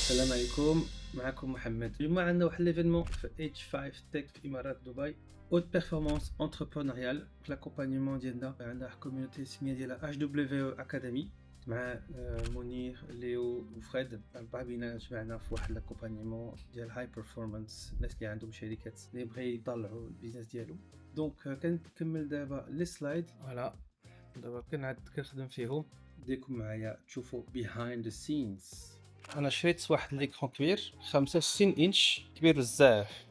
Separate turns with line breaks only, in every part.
السلام عليكم. معكم محمد. اليوم عندنا واحد ليفينمون في H5 تك في امارات دبي. haute performance entrepreneuriale في l'accompagnement ديالنا. عندنا واحد الكوميونيتي سميه ديالها HW Academy مع منير ليو وفريد. اربعه بينا جمعنا في واحد لاكومبانيمون ديال هاي بيرفورمانس، الناس اللي عندهم شركات اللي بغاو يطلعوا البيزنس ديالو. دونك كنكمل دابا لي سلايد. فوالا دابا كنخدم فيهم. ديكم معايا تشوفوا behind the scenes. انا شريت واحد ليكرون كبير 65 انش، كبير بزاف،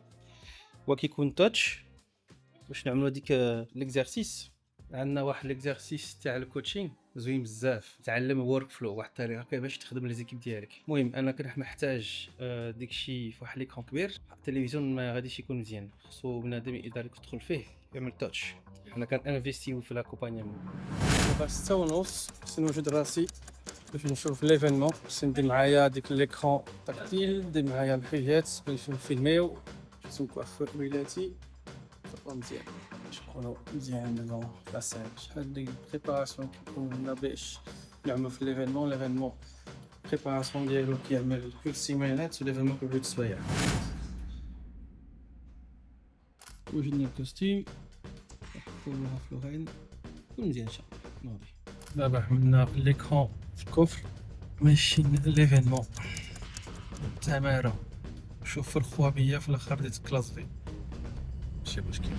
وكيكون تاتش باش نعملوا ديك ليكزارسيس. عندنا واحد ليكزارسيس تاع الكوتشينغ زوين بزاف، تعلم ورك فلو، واحد الطريقه كيفاش باش تخدم لي زيكيب ديالك. المهم انا كنت محتاج داكشي في واحد ليكرون كبير. التلفزيون ما غاديش يكون مزيان، خصو بنادم يقدر يدخل فيه يعمل تاتش. حنا كنانفيستيو في لاكومبانيمون. دابا 6:30 خصني نوجد راسي باش نشوف ليفينمون. خصني ندير معايا ديك ليكرون تاكتيل، ندير معايا الحيات باش نفيلميو. خصني كوافور ويلاتي مزيان باش نكونو مزيان دابا لاسال. شحال ديال بريباراسيون كيكون لنا باش نعملو في ليفينمون. بريباراسيون ديالو كيعمل جوج سيمانات وليفينمون كيبقى جوج سوايع. وجدنا الكوستيم كلها فلورين كل مزيان ان شاء الله. نوضي دابا عملنا ليكرون في الكفر ماشي ليفينمون تماره. شوف الخوابيه في الاخر ديت كلاس في ماشي مشكل.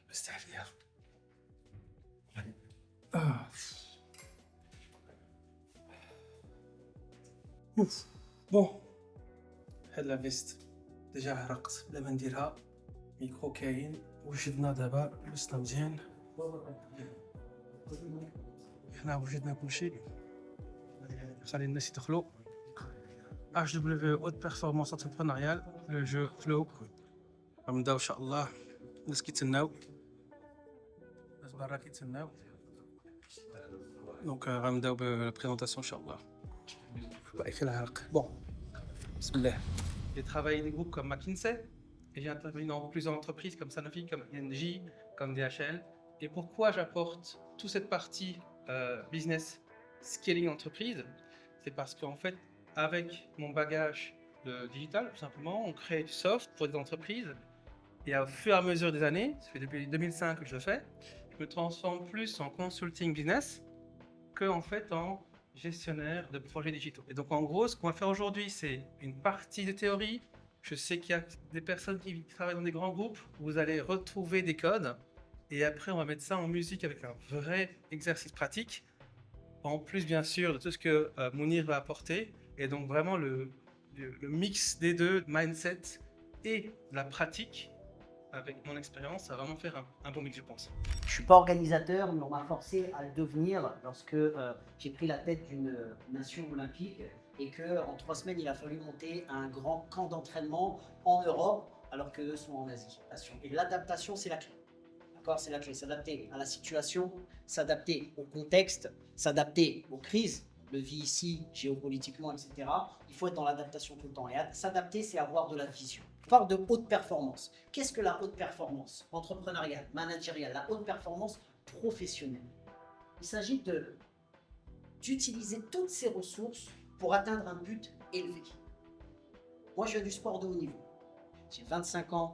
لبست عليها. بون هاد لا فيست ديجا عرقت بلا ما نديرها. ميكرو كاين، وجدنا دابا لبسنا مزيان. حنا وجدنا كلشي، خلي الناس يدخلوا. HW haute performance entrepreneuriale le jeu flow. غنبداو ان شاء الله. الناس كيتسناو، الناس برا كيتسناو. دونك غنبداو بالبريزونطاسيون ان شاء الله. باقي في العرق. بون بسم الله. J'ai travaillé dans des groupes comme McKinsey et j'ai intervenu dans plusieurs entreprises comme Sanofi, comme ING, comme DHL. Et pourquoi j'apporte toute cette partie business scaling entreprise? C'est parce qu'en fait, avec mon bagage de digital, tout simplement, on crée du soft pour des entreprises. Et au fur et à mesure des années, ça fait depuis 2005 que je le fais, je me transforme plus en consulting business que en fait en gestionnaire de projets digitaux. Et donc en gros, ce qu'on va faire aujourd'hui, c'est une partie de théorie. Je sais qu'il y a des personnes qui travaillent dans des grands groupes. Vous allez retrouver des codes et après on va mettre ça en musique avec un vrai exercice pratique. En plus bien sûr de tout ce que Mounir va apporter. Et donc vraiment le mix des deux, mindset et la pratique avec mon expérience, ça va vraiment faire un bon mix, je pense.
Je ne suis pas organisateur, mais on m'a forcé à le devenir lorsque j'ai pris la tête d'une nation olympique et qu'en 3 semaines, il a fallu monter un grand camp d'entraînement en Europe alors qu'eux sont en Asie. Et l'adaptation, c'est la clé. D'accord, c'est la clé, s'adapter à la situation, s'adapter au contexte, s'adapter aux crises, le vie ici, géopolitiquement, etc. Il faut être dans l'adaptation tout le temps. Et s'adapter, c'est avoir de la vision. On parle de haute performance. Qu'est-ce que la haute performance entrepreneuriale, managériale, la haute performance professionnelle? Il s'agit d'utiliser toutes ces ressources pour atteindre un but élevé. Moi, je viens du sport de haut niveau. J'ai 25 ans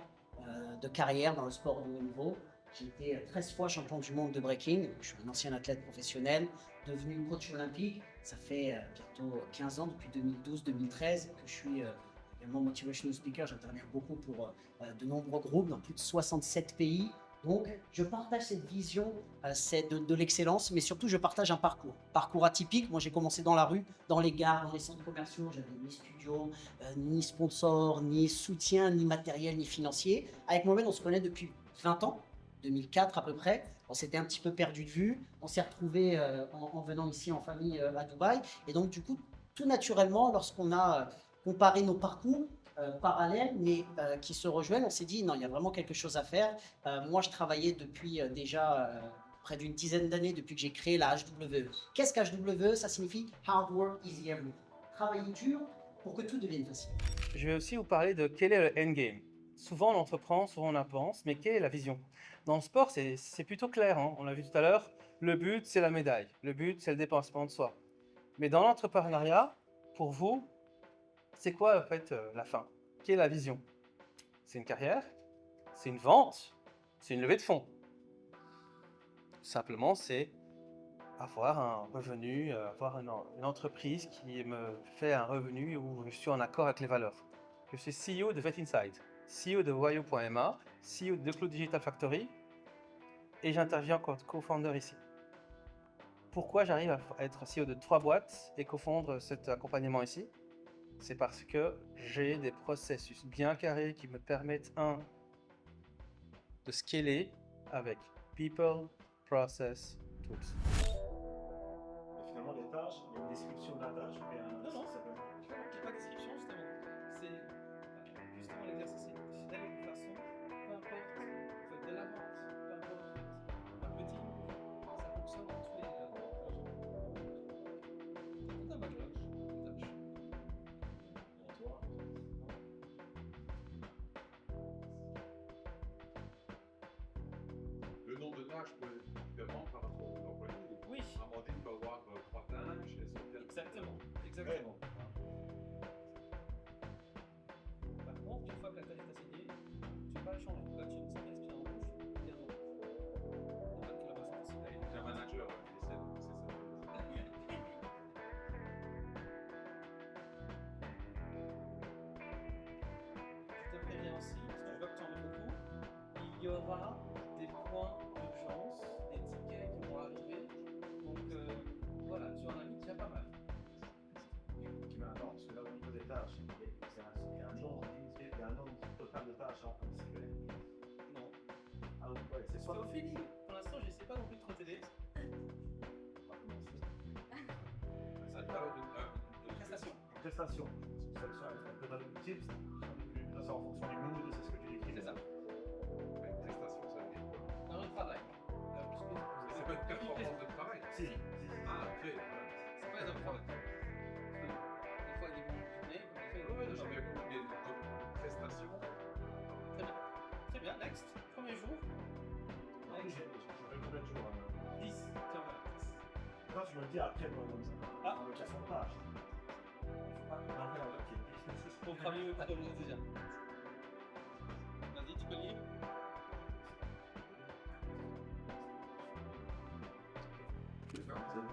de carrière dans le sport de haut niveau. J'ai été 13 fois champion du monde de breaking. Je suis un ancien athlète professionnel, devenu coach olympique. Ça fait bientôt 15 ans, depuis 2012-2013, que je suis également motivational speaker, j'interviens beaucoup pour de nombreux groupes dans plus de 67 pays. Donc, je partage cette vision de l'excellence, mais surtout, je partage un parcours atypique. Moi, j'ai commencé dans la rue, dans les gares, dans les centres commerciaux. J'avais ni studio, ni sponsor, ni soutien, ni matériel, ni financier. Avec Mohamed, on se connaît depuis 20 ans, 2004 à peu près. On s'était un petit peu perdu de vue. On s'est retrouvés en venant ici en famille à Dubaï. Et donc, du coup, tout naturellement, lorsqu'on a comparé nos parcours, parallèles, mais qui se rejoignent, on s'est dit non, il y a vraiment quelque chose à faire. Moi, je travaillais depuis déjà près d'une dizaine d'années depuis que j'ai créé la HWE. Qu'est-ce qu'HWE? Ça signifie Hard Work Easy Everything. Travailler dur pour que tout devienne facile.
Je vais aussi vous parler de quel est le endgame. Souvent on entreprend, souvent on avance, mais quelle est la vision? Dans le sport, c'est plutôt clair, hein. On l'a vu tout à l'heure, le but c'est la médaille, le but c'est le dépassement de soi. Mais dans l'entrepreneuriat, pour vous, c'est quoi en fait la fin? Quelle est la vision? C'est une carrière? C'est une vente? C'est une levée de fonds? Simplement, c'est avoir un revenu, avoir une entreprise qui me fait un revenu où je suis en accord avec les valeurs. Je suis CEO de VetInside, CEO de Wayo.ma, CEO de Cloud Digital Factory et j'interviens comme co-founder ici. Pourquoi j'arrive à être CEO de 3 boîtes et co-founder cet accompagnement ici? C'est parce que j'ai des processus bien carrés qui me permettent, de scaler avec people, process, tools.
Et finalement, les tâches, il y a une description de la tâche ou bien
Non, non.
ça peut-
Il n'y a pas de description justement. C'est justement l'exercice, c'est d'aller de façon, peu importe, faites de la vente, peu importe, un petit, ça fonctionne dans tous les c'est tout un backlog, une tâche.
Pour toi,
Le nombre de tâches peut être différent par rapport aux employés.
Oui,
Amandine peut avoir 3 tâches et sur quelle-
exactement. Par contre, une fois que la tâche est assignée, tu ne peux pas la changer. La chaîne, ça reste bien en rouge, bien en rouge. On va que la base est assignée.
C'est un manager qui décède, c'est ça.
Je te préviens aussi, parce que je vois que tu en mets beaucoup, il y aura des points d'urgence, des tickets qui vont arriver. Donc voilà, tu en as mis déjà pas mal.
qui m'attend, parce que là, au niveau des tâches, il y a un nombre total de tâches à anticiper.
Non.
Ah ouais, c'est
C'est
soit
au feeling. Pour l'instant, j'essaie pas non plus de trop t'aider.
Ça parle de
Prestation.
prestation. Ça peut donner des tips, ça c'est en fonction du mood, c'est ce que tu décris.
C'est ça.
Mais prestation, ça veut dire quoi?
Dans le travail.
Ça peut être performance de travail.
Si.
Ah, ok. Ouais.
C'est pas les hommes travail. Des fois, des bons journées, des fois,
Ouais,
des
j'ai
bons
bien compris. Prestation.
Très bien. Très bien. Next. Premier jour.
En plus, j'ai fait combien de jours
10. Tiens, voilà. 10.
Toi, tu me le dis après, moi, comme ça.
Ah.
Dans le classement de tâches. Après, on va dire.
On fera mieux pour le déjà. Vas-y, tu peux lire. Bien informé.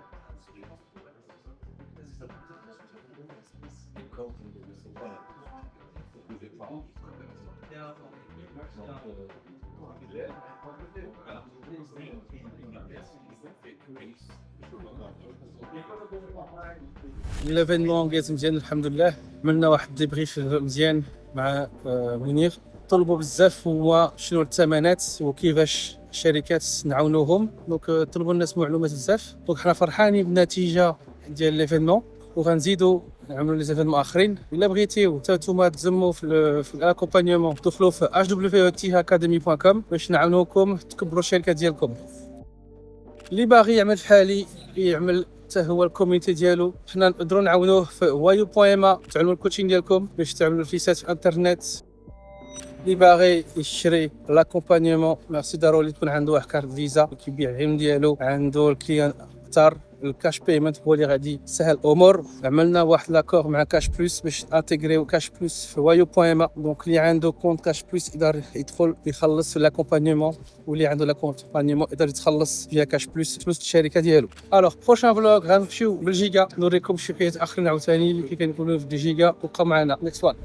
l'événement جات مزيان الحمد لله عملنا واحد ديبريف مزيان مع منير طلبوا بزاف هو شنو الثمنات وكيفاش الشركات نعاونوهم دونك طلبوا الناس معلومات بزاف دونك حنا فرحانين بالنتيجه ديال ليفينمون وغنزيدوا نعملوا لي زيفينمون اخرين الا بغيتيو حتى نتوما تزموا في الاكومبانيومون دخلوا في hwacademy.com باش نعاونوكم تكبروا الشركه ديالكم اللي باغي يعمل بحالي يعمل حتى هو الكوميونيتي ديالو حنا نقدروا نعاونوه في wayo.ma تعلموا الكوتشين ديالكم باش تعملوا الفيسات في الانترنت اللي باغي يشري لاكومبانيومون ميرسي ضروري تكون عنده واحد كارت فيزا كيبيع العلم ديالو عنده الكليان اكثر الكاش بيمنت هو اللي غادي يسهل الامور. عملنا واحد لاكور مع كاش بلس باش انتغريو كاش بلس في وايو بوان ما. دونك اللي عنده كونت كاش بلس يقدر يدخل يخلص في لاكومبانيمون، واللي عنده لاكومبانيمون يقدر يتخلص فيها كاش بلس فلوس الشركه ديالو. الوغ بروشان فلوغ غنمشيو بالجيجا نوريكم شي حاجات اخرين عاوتاني اللي كيكونوا في الجيجا. بقاو معنا نيكست وان.